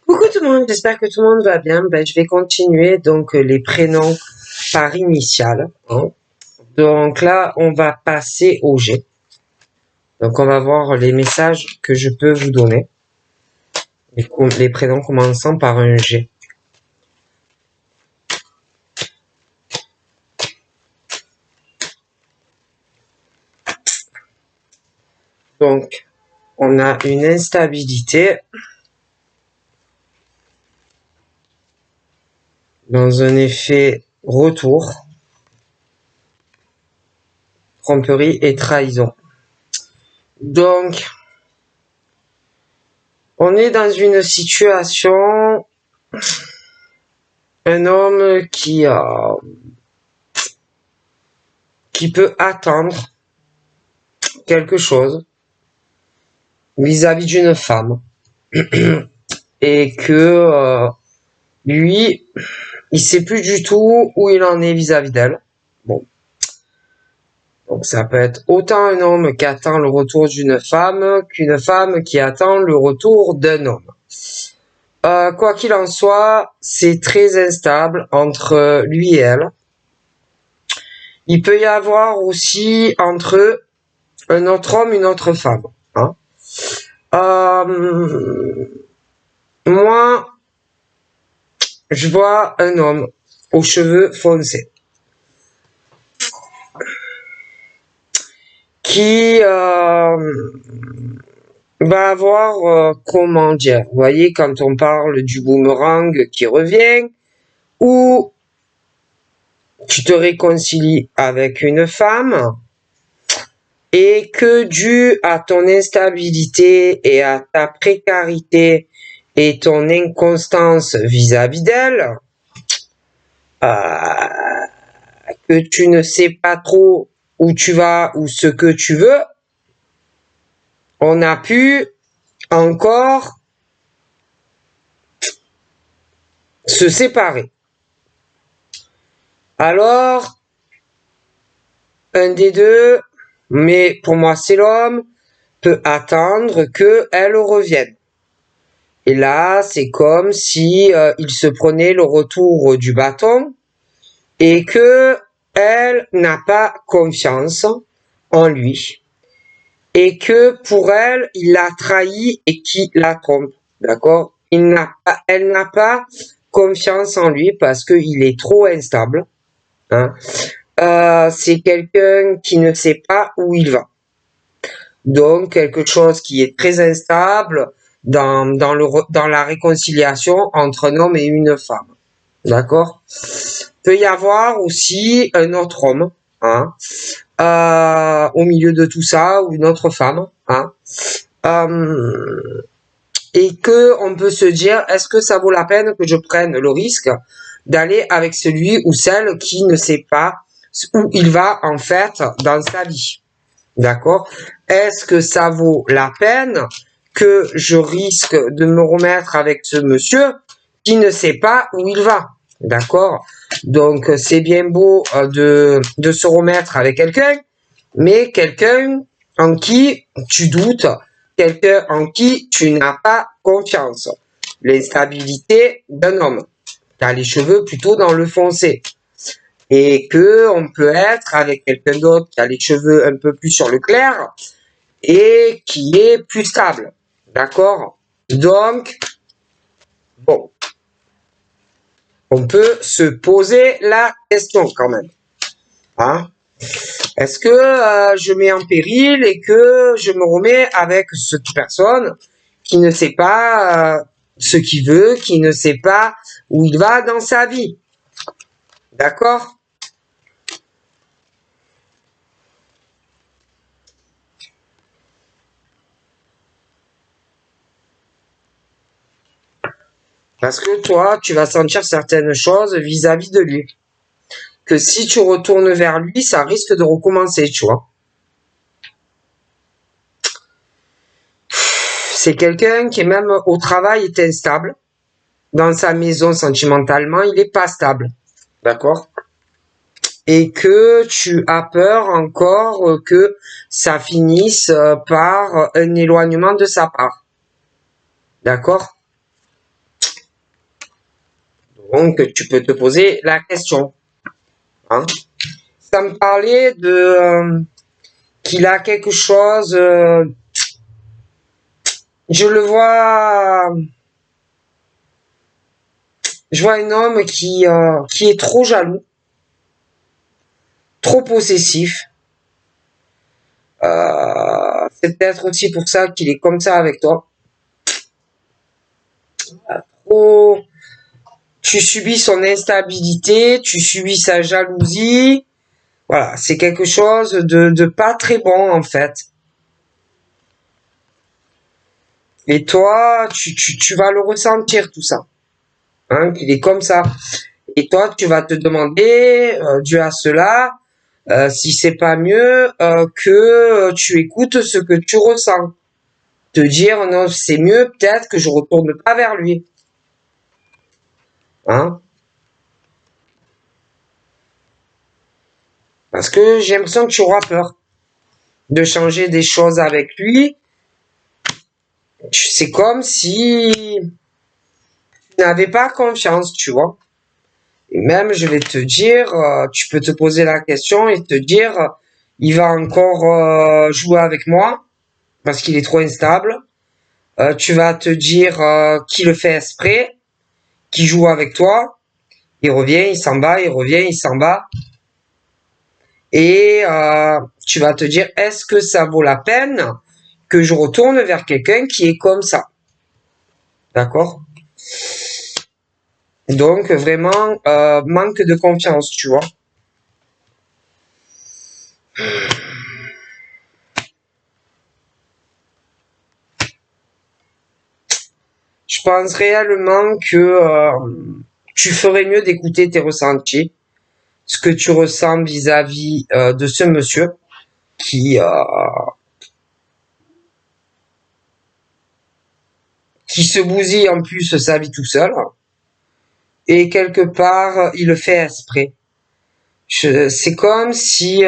Coucou tout le monde, j'espère que tout le monde va bien. Je vais continuer donc les prénoms par initiale. Hein. Donc là, on va passer au G. Donc on va voir les messages que je peux vous donner. Les prénoms commençant par un G. Donc, on a une instabilité dans un effet retour, tromperie et trahison. Donc, on est dans une situation, un homme qui peut attendre quelque chose vis-à-vis d'une femme et que lui, il sait plus du tout où il en est vis-à-vis d'elle. Bon, donc ça peut être autant un homme qui attend le retour d'une femme qu'une femme qui attend le retour d'un homme. Quoi qu'il en soit, c'est très instable entre lui et elle. Il peut y avoir aussi entre eux un autre homme, une autre femme. Hein. Moi, je vois un homme aux cheveux foncés qui va avoir, comment dire, vous voyez, quand on parle du boomerang qui revient, ou tu te réconcilies avec une femme et que dû à ton instabilité et à ta précarité et ton inconstance vis-à-vis d'elle, que tu ne sais pas trop où tu vas ou ce que tu veux, on a pu encore se séparer. Alors, un des deux, mais pour moi c'est l'homme, peut attendre que elle revienne. Et là, c'est comme si il se prenait le retour du bâton et que elle n'a pas confiance en lui et que pour elle, il l'a trahi et qu'il la trompe. D'accord? Elle n'a pas confiance en lui parce qu'il est trop instable. Hein. C'est quelqu'un qui ne sait pas où il va. Donc, quelque chose qui est très instable dans la réconciliation entre un homme et une femme. D'accord? Peut y avoir aussi un autre homme, hein, au milieu de tout ça, ou une autre femme, hein, et que on peut se dire, est-ce que ça vaut la peine que je prenne le risque d'aller avec celui ou celle qui ne sait pas où il va en fait dans sa vie? D'accord? Est-ce que ça vaut la peine que je risque de me remettre avec ce monsieur qui ne sait pas où il va? D'accord? Donc, c'est bien beau de se remettre avec quelqu'un, mais quelqu'un en qui tu doutes, quelqu'un en qui tu n'as pas confiance. L'instabilité d'un homme. Tu as les cheveux plutôt dans le foncé. Et que on peut être avec quelqu'un d'autre qui a les cheveux un peu plus sur le clair et qui est plus stable. D'accord? Donc, bon, on peut se poser la question quand même. Hein? Est-ce que je mets en péril et que je me remets avec cette personne qui ne sait pas ce qu'il veut, qui ne sait pas où il va dans sa vie? D'accord? Parce que toi, tu vas sentir certaines choses vis-à-vis de lui. Que si tu retournes vers lui, ça risque de recommencer, tu vois. C'est quelqu'un qui, même au travail, est instable. Dans sa maison, sentimentalement, il n'est pas stable. D'accord? Et que tu as peur encore que ça finisse par un éloignement de sa part. D'accord? Donc, tu peux te poser la question. Hein. Ça me parlait de qu'il a quelque chose. Je le vois. Je vois un homme qui est trop jaloux, trop possessif. C'est peut-être aussi pour ça qu'il est comme ça avec toi. Trop, tu subis son instabilité, tu subis sa jalousie. Voilà, c'est quelque chose de pas très bon en fait. Et toi, tu vas le ressentir tout ça. Hein, qu'il est comme ça. Et toi, tu vas te demander, dû à cela, si c'est pas mieux que tu écoutes ce que tu ressens. Te dire, non, c'est mieux peut-être que je retourne pas vers lui. Hein? Parce que j'ai l'impression que tu auras peur de changer des choses avec lui. C'est comme si tu n'avais pas confiance, tu vois. Et même, je vais te dire, tu peux te poser la question et te dire, il va encore jouer avec moi parce qu'il est trop instable. Tu vas te dire qu'il le fait exprès, qu'il joue avec toi. Il revient, il s'en va, il revient, il s'en va. Et tu vas te dire, est-ce que ça vaut la peine que je retourne vers quelqu'un qui est comme ça? D'accord? Donc, vraiment, manque de confiance, tu vois. Je pense réellement que tu ferais mieux d'écouter tes ressentis, ce que tu ressens vis-à-vis de ce monsieur qui, euh, qui se bousille en plus sa vie tout seul. Et quelque part, il le fait exprès. C'est comme si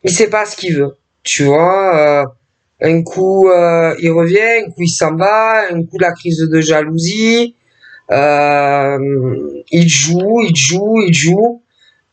il sait pas ce qu'il veut. Tu vois, un coup il revient, un coup il s'en va, un coup la crise de jalousie. Il joue, il joue, il joue.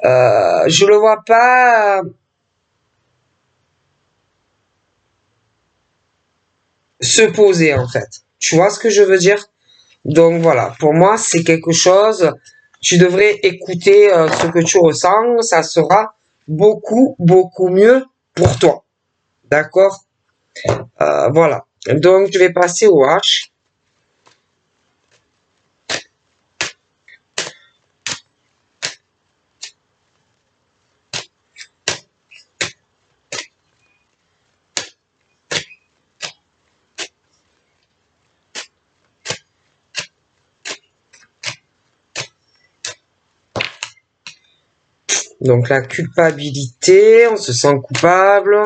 Je le vois pas se poser en fait. Tu vois ce que je veux dire? Donc voilà, pour moi c'est quelque chose. Tu devrais écouter ce que tu ressens, ça sera beaucoup beaucoup mieux pour toi. D'accord? Voilà. Donc je vais passer au H. Donc la culpabilité, on se sent coupable,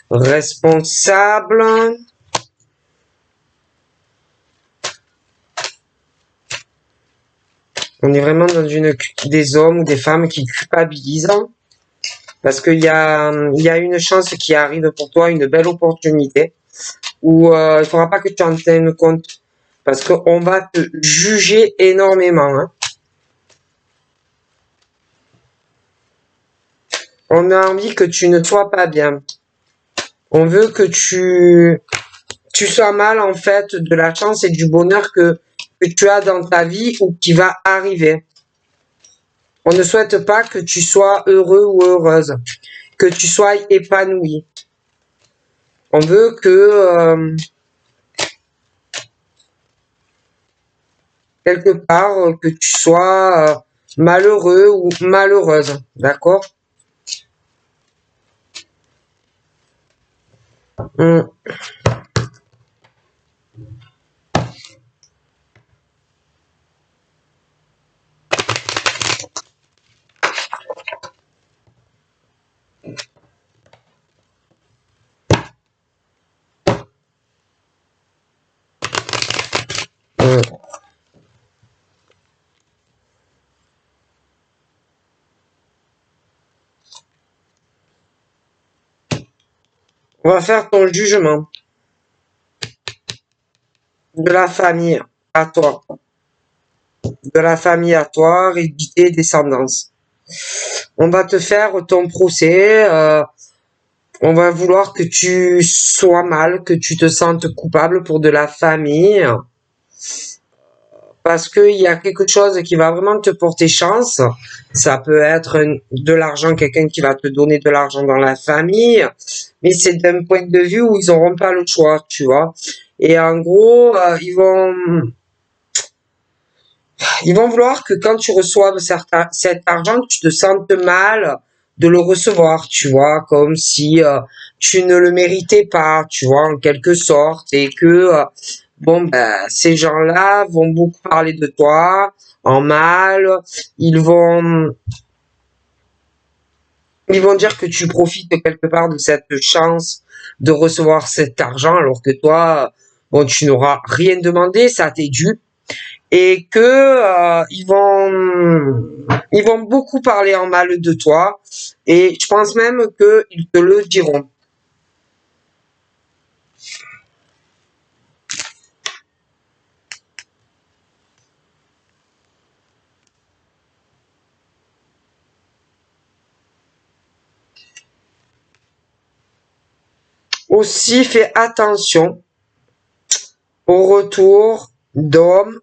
responsable. On est vraiment dans des hommes ou des femmes qui culpabilisent parce qu'il y a une chance qui arrive pour toi, une belle opportunité où il faudra pas que tu en tiennes compte parce qu'on va te juger énormément. Hein. On a envie que tu ne sois pas bien. On veut que tu sois mal en fait de la chance et du bonheur que tu as dans ta vie ou qui va arriver. On ne souhaite pas que tu sois heureux ou heureuse, que tu sois épanoui. On veut quelque part que tu sois malheureux ou malheureuse, d'accord? On va faire ton jugement. de la famille à toi. De la famille à toi, hérédité, descendance. On va te faire ton procès. On va vouloir que tu sois mal, que tu te sentes coupable pour de la famille. Parce qu'il y a quelque chose qui va vraiment te porter chance. Ça peut être de l'argent, quelqu'un qui va te donner de l'argent dans la famille, mais c'est d'un point de vue où ils n'auront pas le choix, tu vois. Et en gros, ils vont vouloir que quand tu reçoives cet argent, tu te sentes mal de le recevoir, tu vois, comme si tu ne le méritais pas, tu vois, en quelque sorte, et que bon, ben, ces gens-là vont beaucoup parler de toi en mal. Ils vont, ils vont dire que tu profites quelque part de cette chance de recevoir cet argent, alors que toi, bon, tu n'auras rien demandé, ça t'est dû, et que ils vont beaucoup parler en mal de toi, et je pense même qu'ils te le diront. Aussi, fais attention au retour de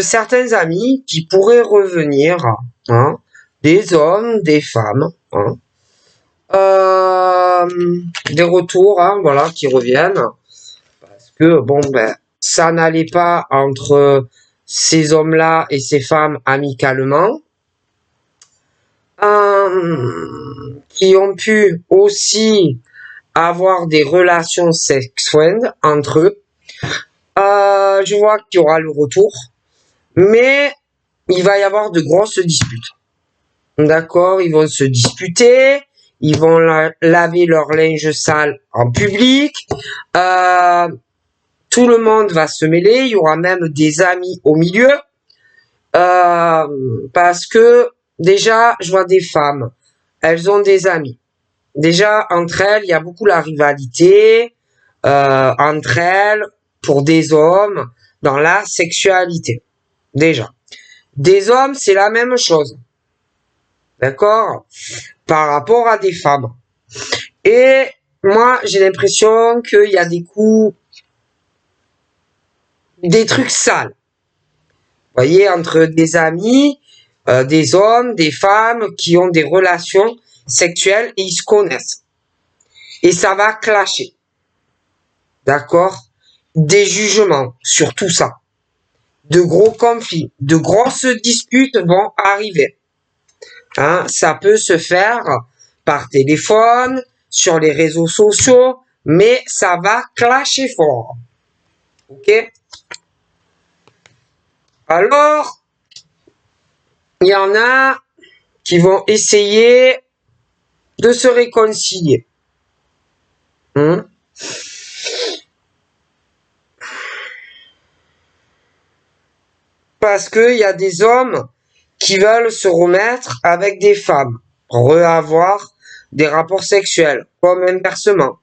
certains amis qui pourraient revenir, hein, des hommes, des femmes, hein, euh, des retours, hein, voilà, qui reviennent, parce que bon, ben, ça n'allait pas entre ces hommes-là et ces femmes amicalement, qui ont pu aussi avoir des relations sexuelles entre eux. Je vois qu'il y aura le retour, mais il va y avoir de grosses disputes. D'accord, ils vont se disputer, ils vont laver leur linge sale en public, euh, tout le monde va se mêler, il y aura même des amis au milieu, parce que déjà, je vois des femmes, elles ont des amis. Déjà, entre elles, il y a beaucoup la rivalité, entre elles, pour des hommes, dans la sexualité. Déjà. Des hommes, c'est la même chose. D'accord? Par rapport à des femmes. Et moi, j'ai l'impression qu'il y a des coups, des trucs sales. Vous voyez, entre des amis, des hommes, des femmes qui ont des relations sexuelles et ils se connaissent. Et ça va clasher. D'accord? Des jugements sur tout ça. De gros conflits, de grosses disputes vont arriver. Hein, ça peut se faire par téléphone, sur les réseaux sociaux, mais ça va clasher fort. Ok? Alors, il y en a qui vont essayer de se réconcilier. Hein? Parce qu'il y a des hommes qui veulent se remettre avec des femmes, re-avoir des rapports sexuels, comme inversement.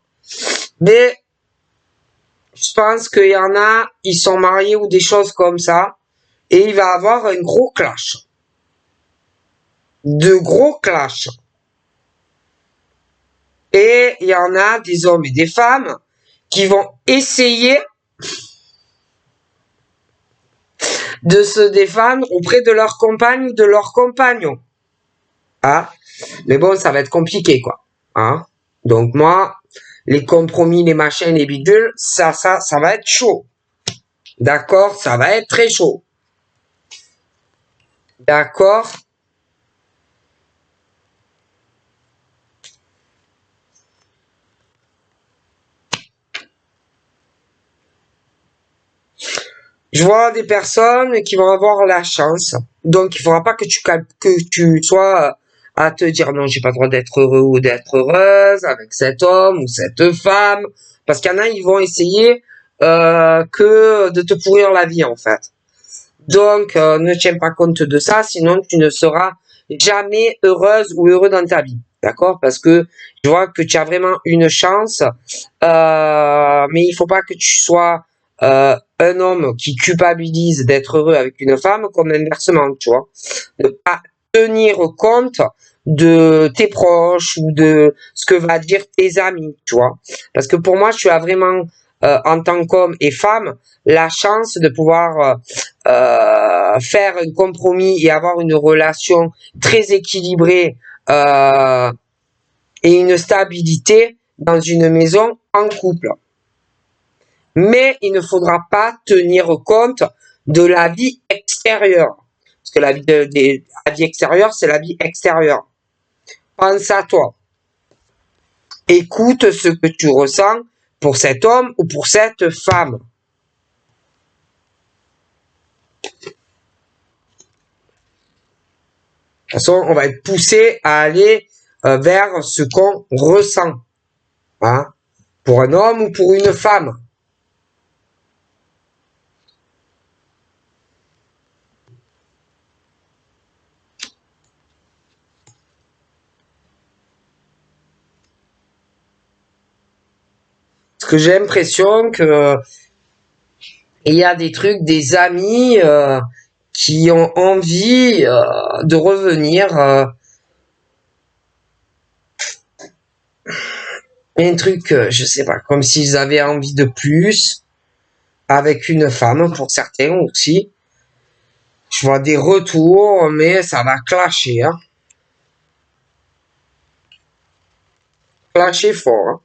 Mais je pense qu'il y en a, ils sont mariés ou des choses comme ça, et il va avoir un gros clash. De gros clash. Et il y en a des hommes et des femmes qui vont essayer de se défendre auprès de leur compagne ou de leur compagnon. Ah, mais bon, ça va être compliqué, quoi. Hein? Donc moi, les compromis, les machins, les bidules, ça va être chaud. D'accord? Ça va être très chaud. D'accord? Je vois des personnes qui vont avoir la chance. Donc, il faudra pas que tu sois à te dire non, j'ai pas le droit d'être heureux ou d'être heureuse avec cet homme ou cette femme. Parce qu'il y en a, ils vont essayer que de te pourrir la vie, en fait. Donc, ne tiens pas compte de ça, sinon tu ne seras jamais heureuse ou heureux dans ta vie. D'accord? Parce que je vois que tu as vraiment une chance, mais il faut pas que tu sois un homme qui culpabilise d'être heureux avec une femme comme inversement, tu vois. Ne pas tenir compte de tes proches ou de ce que va dire tes amis, tu vois. Parce que pour moi, tu as vraiment, en tant qu'homme et femme, la chance de pouvoir faire un compromis et avoir une relation très équilibrée et une stabilité dans une maison en couple. Mais il ne faudra pas tenir compte de la vie extérieure. Parce que la vie extérieure, c'est la vie extérieure. Pense à toi. Écoute ce que tu ressens pour cet homme ou pour cette femme. De toute façon, on va être poussé à aller vers ce qu'on ressent. Hein, pour un homme ou pour une femme. Parce que j'ai l'impression que il y a des trucs, des amis qui ont envie de revenir. Un truc, je sais pas, comme s'ils avaient envie de plus avec une femme, pour certains aussi. Je vois des retours, mais ça va clasher, hein. Clasher fort, hein.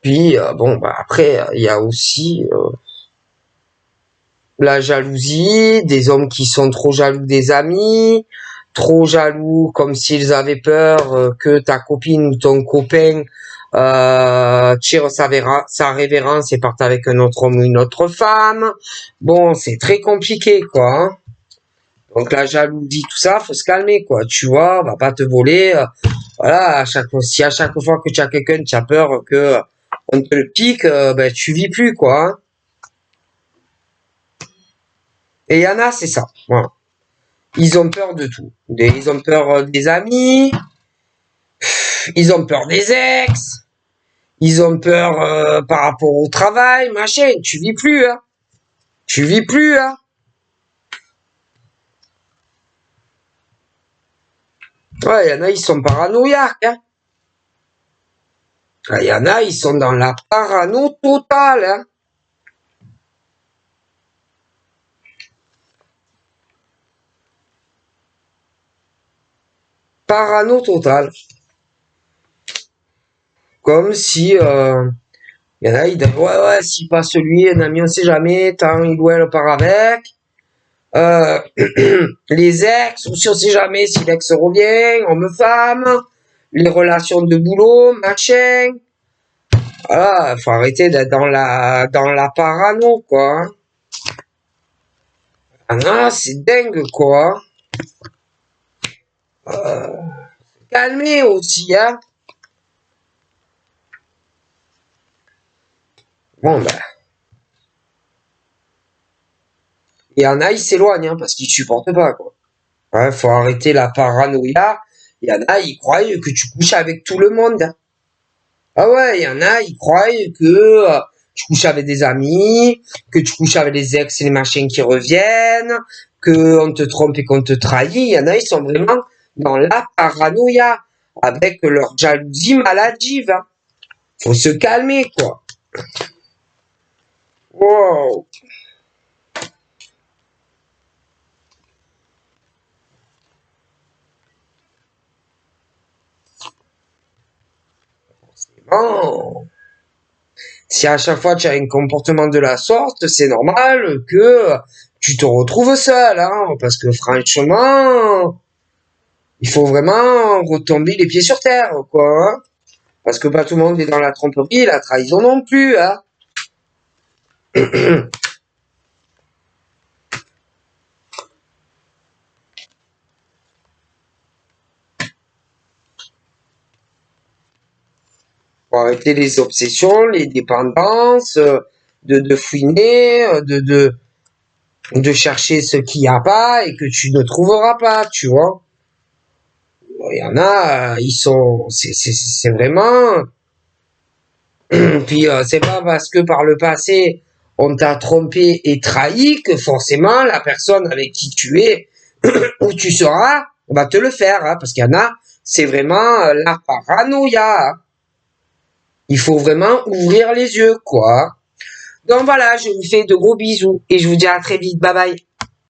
Puis, bon, bah, après, il y a aussi la jalousie, des hommes qui sont trop jaloux des amis, trop jaloux comme s'ils avaient peur que ta copine ou ton copain tire sa révérence et parte avec un autre homme ou une autre femme. Bon, c'est très compliqué, quoi. Hein. Donc la jalousie, tout ça, faut se calmer, quoi. Tu vois, on va pas te voler. Voilà, si à chaque fois que tu as quelqu'un, tu as peur que on te le pique, ben tu vis plus, quoi. Hein. Et il y en a, c'est ça. Voilà. Ils ont peur de tout. Ils ont peur des amis, ils ont peur des ex, ils ont peur par rapport au travail, machin. Tu vis plus, hein. Tu vis plus, hein. Ouais, il y en a, ils sont paranoïaques, hein. Il y en a, ils sont dans la parano totale, hein. Parano totale. Comme si, il y en a, ils disent, ouais, ouais, si pas celui, un ami, on sait jamais, tant il ou elle part avec. Euh, les ex, ou si on sait jamais si l'ex revient, homme-femme, les relations de boulot, machin. Voilà, faut arrêter d'être dans la parano, quoi. Ah non, c'est dingue, quoi. Calmer aussi, hein. Bon, ben, il y en a, ils s'éloignent, hein, parce qu'ils supportent pas, quoi. Ouais, faut arrêter la paranoïa. Il y en a, ils croient que tu couches avec tout le monde. Hein. Ah ouais, il y en a, ils croient que tu couches avec des amis, que tu couches avec les ex et les machins qui reviennent, que on te trompe et qu'on te trahit. Il y en a, ils sont vraiment dans la paranoïa, avec leur jalousie maladive. Hein. Faut se calmer, quoi. Wow. Bon. Si à chaque fois tu as un comportement de la sorte, c'est normal que tu te retrouves seul, hein, parce que franchement, il faut vraiment retomber les pieds sur terre, quoi. Hein, parce que pas tout le monde est dans la tromperie, la trahison non plus, hein. Faut arrêter les obsessions, les dépendances, de fouiner, de chercher ce qu'il n'y a pas et que tu ne trouveras pas, tu vois. Il y en a, c'est vraiment... Puis c'est pas parce que par le passé on t'a trompé et trahi que forcément la personne avec qui tu es ou tu seras va te le faire, hein, parce qu'il y en a, c'est vraiment la paranoïa. Hein. Il faut vraiment ouvrir les yeux, quoi. Donc voilà, je vous fais de gros bisous et je vous dis à très vite. Bye bye.